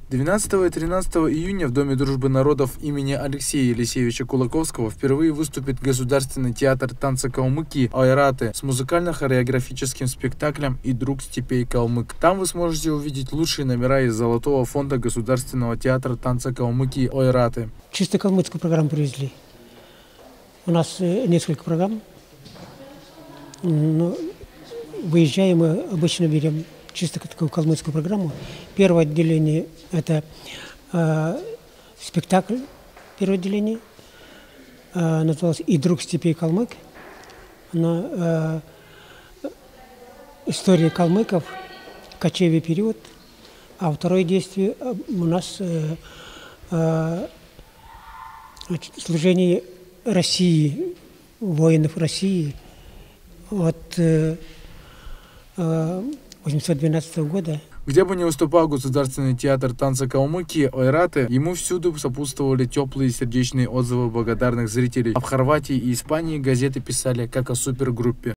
12 и 13 июня в Доме дружбы народов имени Алексея Елисеевича Кулаковского впервые выступит Государственный театр танца Калмыкии «Ойраты» с музыкально-хореографическим спектаклем «И друг степей Калмык». Там вы сможете увидеть лучшие номера из Золотого фонда Государственного театра танца Калмыкии «Ойраты». Чисто калмыцкую программу привезли. У нас несколько программ. Но выезжаем, мы обычно берем чисто такую калмыцкую программу. Первое отделение – это спектакль, первое отделение, называлось «И друг степей Калмык». История калмыков, кочевый период. А второе действие у нас служение России, воинов России от 812 года. Где бы ни выступал Государственный театр танца Калмыкии «Ойраты», ему всюду сопутствовали теплые сердечные отзывы благодарных зрителей. А в Хорватии и Испании газеты писали как о супергруппе.